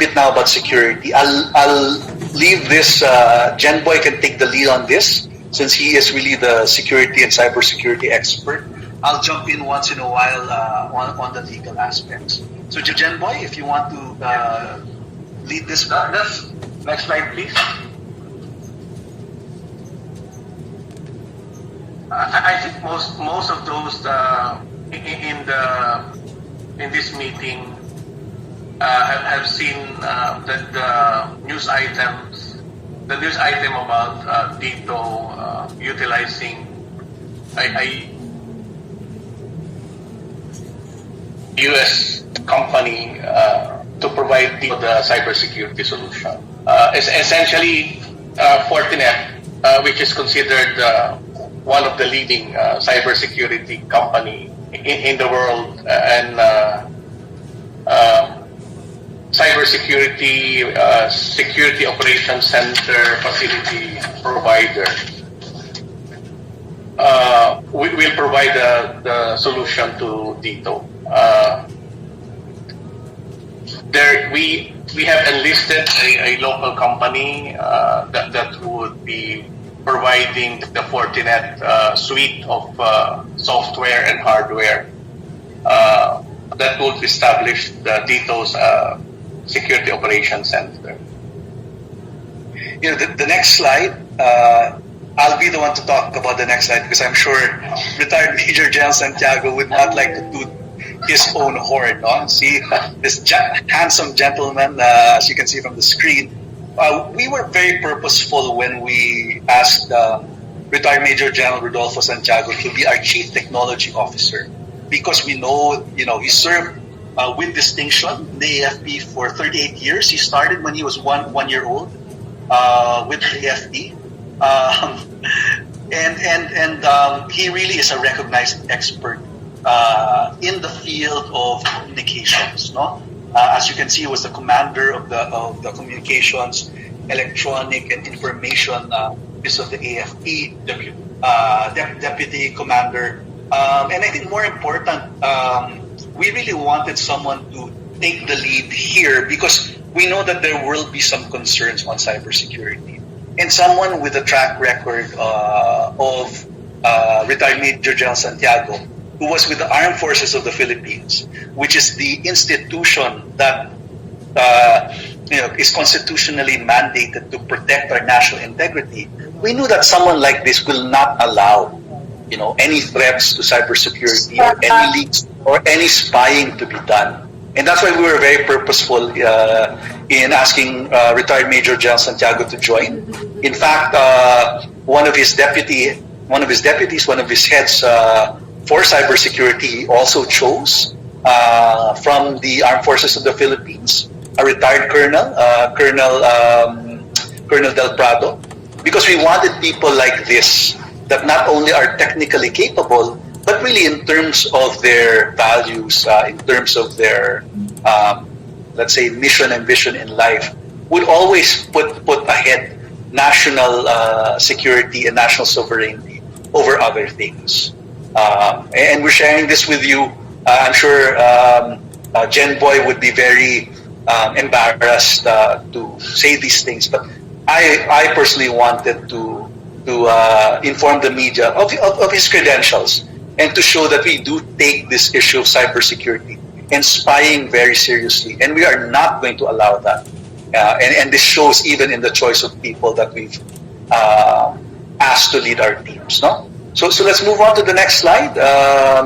bit now about security. I'll leave this. Jen Boy can take the lead on this since he is really the security and cybersecurity expert. I'll jump in once in a while on the legal aspects. So Jen Boy, if you want to lead this. Next slide, please. I think most of those in this meeting have seen the news item about Dito utilizing a U.S. company to provide the cybersecurity solution. Essentially, Fortinet, which is considered one of the leading cybersecurity company in the world, and cybersecurity security operations center facility provider, will provide the solution to Dito. We have enlisted a local company that would be providing the Fortinet suite of software and hardware that would establish the Dito's Security Operations Center. You know, the next slide, I'll be the one to talk about the next slide because I'm sure retired Major General Santiago would not like to toot his own horn. No? See this handsome gentleman, as you can see from the screen. We were very purposeful when we asked retired Major General Rodolfo Santiago to be our Chief Technology Officer because we know, he served with distinction in the AFP for 38 years. He started when he was one year old with the AFP. And he really is a recognized expert in the field of communications. No, as you can see, he was the commander of the communications, electronic and information piece of the AFP, deputy commander, and I think more important, we really wanted someone to take the lead here because we know that there will be some concerns on cybersecurity. And someone with a track record of retired Major General Santiago, who was with the Armed Forces of the Philippines, which is the institution that is constitutionally mandated to protect our national integrity. We knew that someone like this will not allow, any threats to cybersecurity or any leaks or any spying to be done. And that's why we were very purposeful in asking retired Major General Santiago to join. In fact, one of his heads for cybersecurity also chose from the Armed Forces of the Philippines, a retired colonel, Colonel Del Prado, because we wanted people like this that not only are technically capable, but really in terms of their values, in terms of their, let's say, mission and vision in life, would always put ahead national security and national sovereignty over other things. And we're sharing this with you. I'm sure Jen Boy would be very embarrassed to say these things, but I personally wanted to inform the media of his credentials and to show that we do take this issue of cybersecurity and spying very seriously, and we are not going to allow that. And this shows even in the choice of people that we've asked to lead our teams. No, so let's move on to the next slide.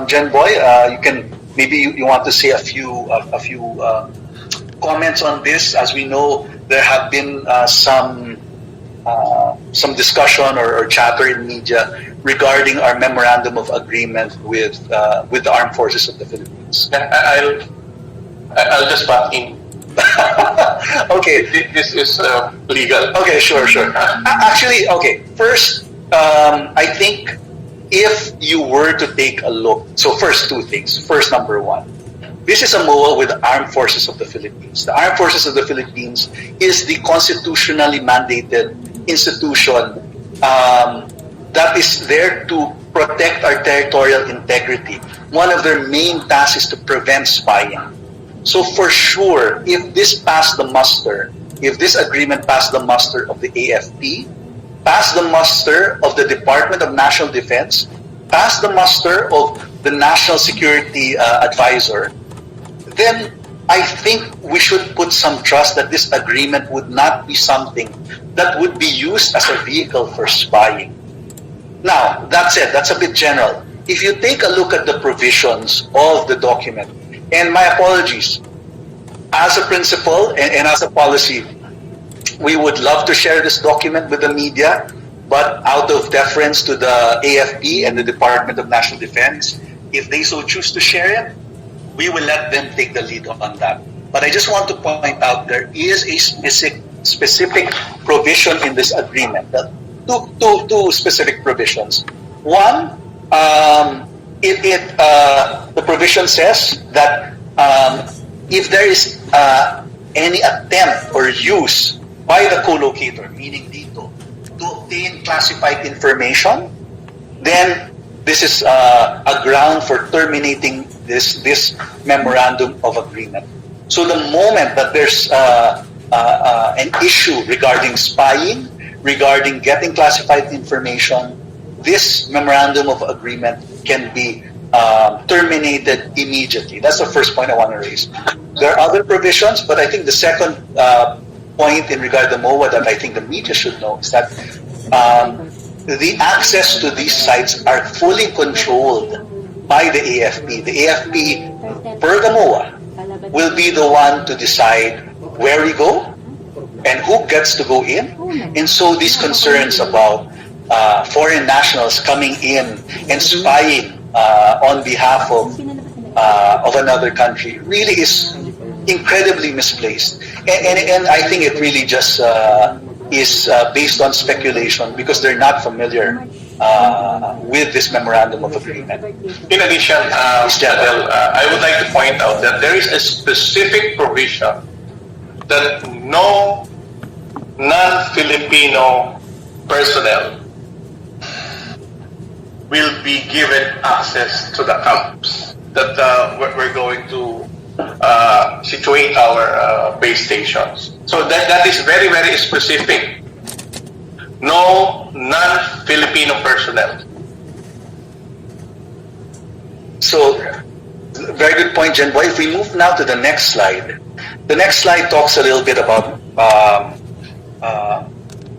Jen Boy, you can maybe you want to say a few comments on this. As we know, there have been some discussion or chatter in media regarding our memorandum of agreement with the Armed Forces of the Philippines. I'll just back in. Okay, this is legal. Okay, sure. Actually, okay. First, I think if you were to take a look, so first two things. First, number one, this is a MOA with the Armed Forces of the Philippines. The Armed Forces of the Philippines is the constitutionally mandated institution that is there to protect our territorial integrity. One of their main tasks is to prevent spying. So for sure, if this passed the muster, if this agreement passed the muster of the AFP, passed the muster of the Department of National Defense, passed the muster of the National Security Advisor, then I think we should put some trust that this agreement would not be something that would be used as a vehicle for spying. Now, that said, that's a bit general. If you take a look at the provisions of the document, and my apologies, as a principle and as a policy, we would love to share this document with the media, but out of deference to the AFP and the Department of National Defense, if they so choose to share it, we will let them take the lead on that. But I just want to point out there is a specific provision in this agreement. Two specific provisions. One, the provision says that if there is any attempt or use by the co-locator, meaning dito, to obtain classified information, then this is a ground for terminating this memorandum of agreement. So the moment that there's an issue regarding spying, regarding getting classified information, this memorandum of agreement can be terminated immediately. That's the first point I want to raise. There are other provisions, but I think the second point in regard to MOA that I think the media should know is that the access to these sites are fully controlled by the AFP. The AFP, per the MOA, will be the one to decide where we go and who gets to go in. And so these concerns about foreign nationals coming in and spying on behalf of another country really is incredibly misplaced. And I think it really just is based on speculation because they're not familiar with this memorandum of agreement. In addition, Adel, I would like to point out that there is a specific provision that no non-Filipino personnel will be given access to the camps that we're going to situate our base stations. So that is very, very specific. No non-Filipino personnel. So, very good point, Jenboy. If we move now to the next slide, the next slide talks a little bit about,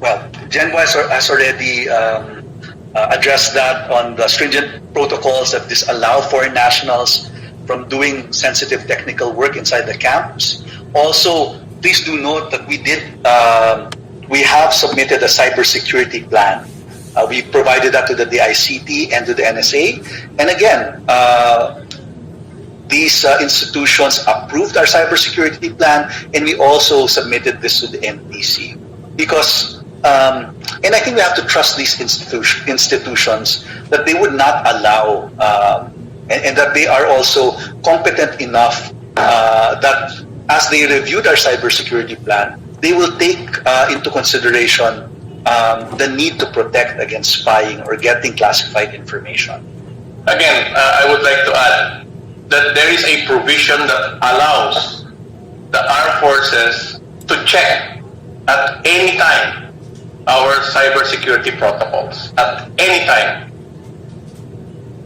well, Jenboy has already addressed that on the stringent protocols that disallow foreign nationals from doing sensitive technical work inside the camps. Also, please do note that we have submitted a cybersecurity plan. We provided that to the DICT and to the NSA. And again, these institutions approved our cybersecurity plan, and we also submitted this to the NTC. Because, and I think we have to trust these institutions that they would not allow, and that they are also competent enough that as they reviewed our cybersecurity plan, they will take into consideration the need to protect against spying or getting classified information. Again, I would like to add that there is a provision that allows the armed forces to check at any time our cybersecurity protocols, at any time.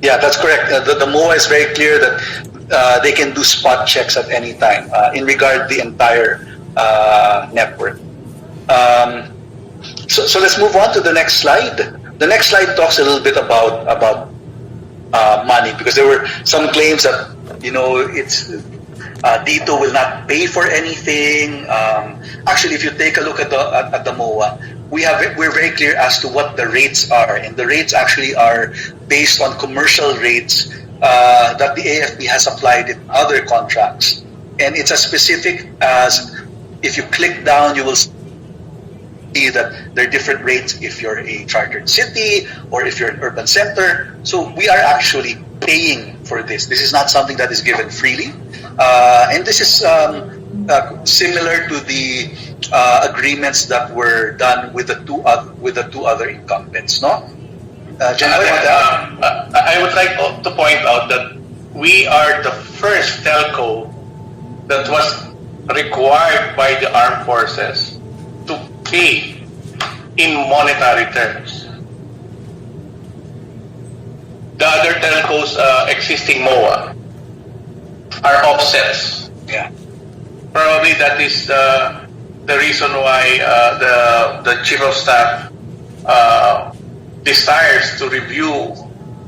Yeah, that's correct. The MOA is very clear that they can do spot checks at any time in regard to the entire network. So let's move on to the next slide. The next slide talks a little bit about money, because there were some claims that it's DITO will not pay for anything. Actually, if you take a look at the MOA, we're very clear as to what the rates are, and the rates actually are based on commercial rates that the AFP has applied in other contracts, and it's as specific as, if you click down, you will see that there are different rates if you're a chartered city or if you're an urban center. So we are actually paying for this. This is not something that is given freely, and this is similar to the agreements that were done with the two other incumbents. No, I would like to point out that we are the first telco that was required by the armed forces to pay in monetary terms. The other telcos existing MOA are offsets. Yeah. Probably that is the reason why the Chief of Staff desires to review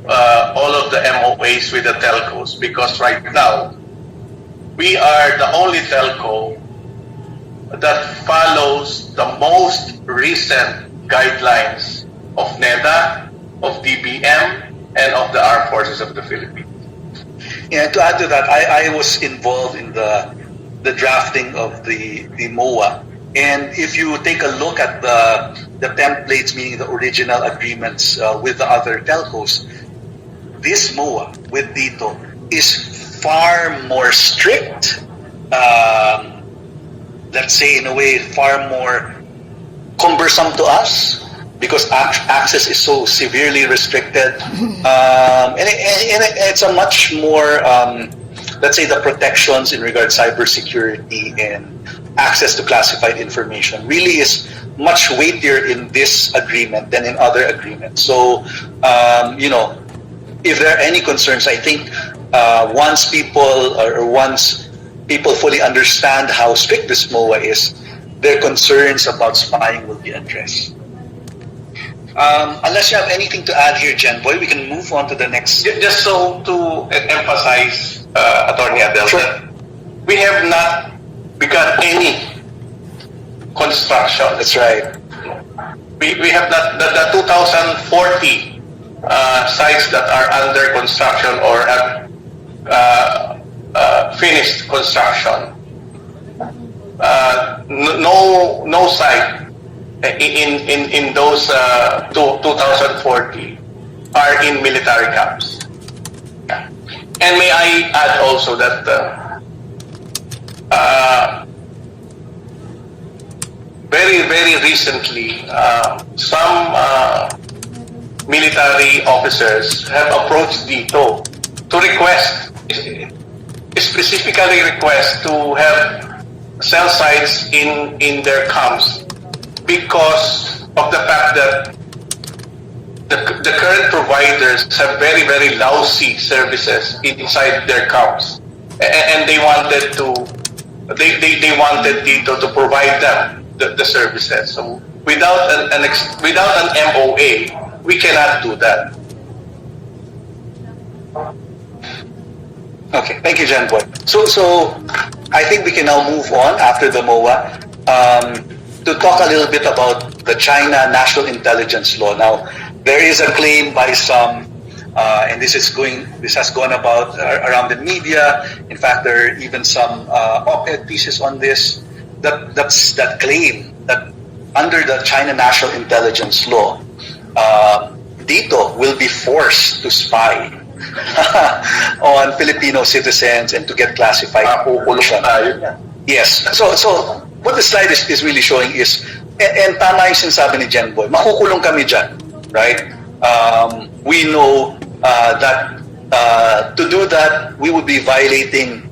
all of the MOAs with the telcos, because right now we are the only telco that follows the most recent guidelines of NEDA, of DBM, and of the Armed Forces of the Philippines. Yeah, to add to that, I was involved in the drafting of the MOA. And if you take a look at the templates, meaning the original agreements with the other telcos, this MOA with DITO is far more strict, let's say in a way far more cumbersome to us, because access is so severely restricted, and it's a much more, let's say, the protections in regards to cybersecurity and access to classified information really is much weightier in this agreement than in other agreements. So, if there are any concerns, I think once people fully understand how strict this MOA is, their concerns about spying will be addressed. Unless you have anything to add here, Jenboy, we can move on to the next. Just so to emphasize, Attorney Adel, Sure. that we have not begun any construction. That's right. We have not, the 2040 sites that are under construction or have finished construction. No site in those 2040 are in military camps. And may I add also that very recently, some military officers have approached DITO to specifically request to have cell sites in their camps, because of the fact that the current providers have very lousy services inside their camps, and they wanted DITO to provide them the services. So without an MOA, we cannot do that. Okay, thank you, Jan Boy. So I think we can now move on after the MOA to talk a little bit about the China National Intelligence Law. Now, there is a claim by some, and this has gone about around the media. In fact, there are even some op-ed pieces on this that claim that under the China National Intelligence Law, DITO will be forced to spy on Filipino citizens and to get classified information. Yes. So what the slide is really showing is, and tama yung sinasabi ni Jen Boy, makukulong kami dyan, right? We know that to do that, we would be violating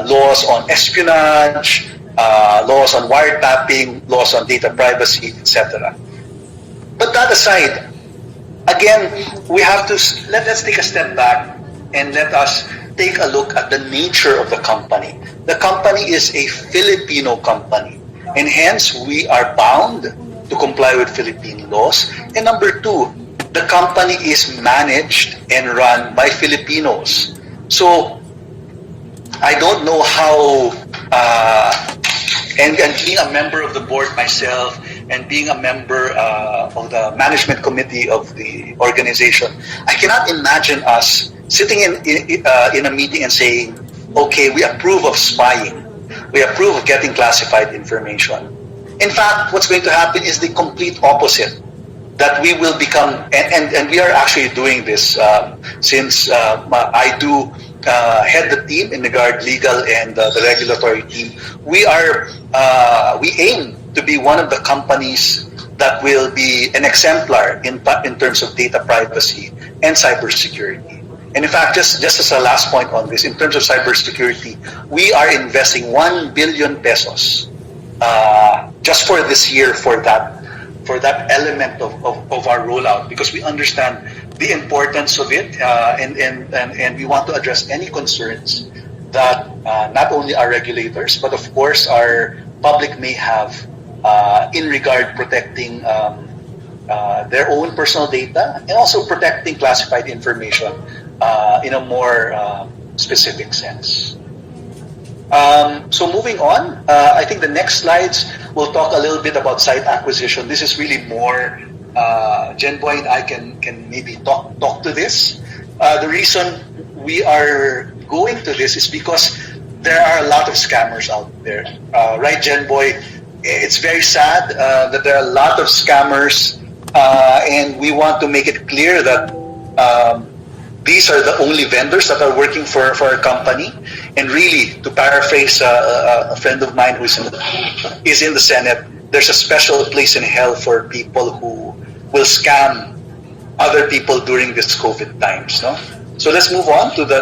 laws on espionage, laws on wiretapping, laws on data privacy, etc. But that aside, again, we have to let's take a step back and let us take a look at the nature of the company. The company is a Filipino company, and hence we are bound to comply with Philippine laws. And number two, the company is managed and run by Filipinos. So I don't know how, and being a member of the board myself, and being a member of the management committee of the organization, I cannot imagine us sitting in a meeting and saying, okay, we approve of spying. We approve of getting classified information. In fact, what's going to happen is the complete opposite. That we will become, and we are actually doing this since I do head the team in regard legal and the regulatory team. We aim to be one of the companies that will be an exemplar in terms of data privacy and cybersecurity. And in fact, just as a last point on this, in terms of cybersecurity, we are investing 1 billion pesos just for this year for that element of our rollout, because we understand the importance of it, and we want to address any concerns that not only our regulators but of course our public may have in regard protecting their own personal data and also protecting classified information in a more specific sense. So moving on, I think the next slides will talk a little bit about site acquisition. This is really more, Jenboy and I can maybe talk to this. The reason we are going to this is because there are a lot of scammers out there. Right, Jenboy? It's very sad that there are a lot of scammers, and we want to make it clear that these are the only vendors that are working for our company. And really, to paraphrase a friend of mine who is in the Senate, there's a special place in hell for people who will scam other people during this COVID times. No? So let's move on to the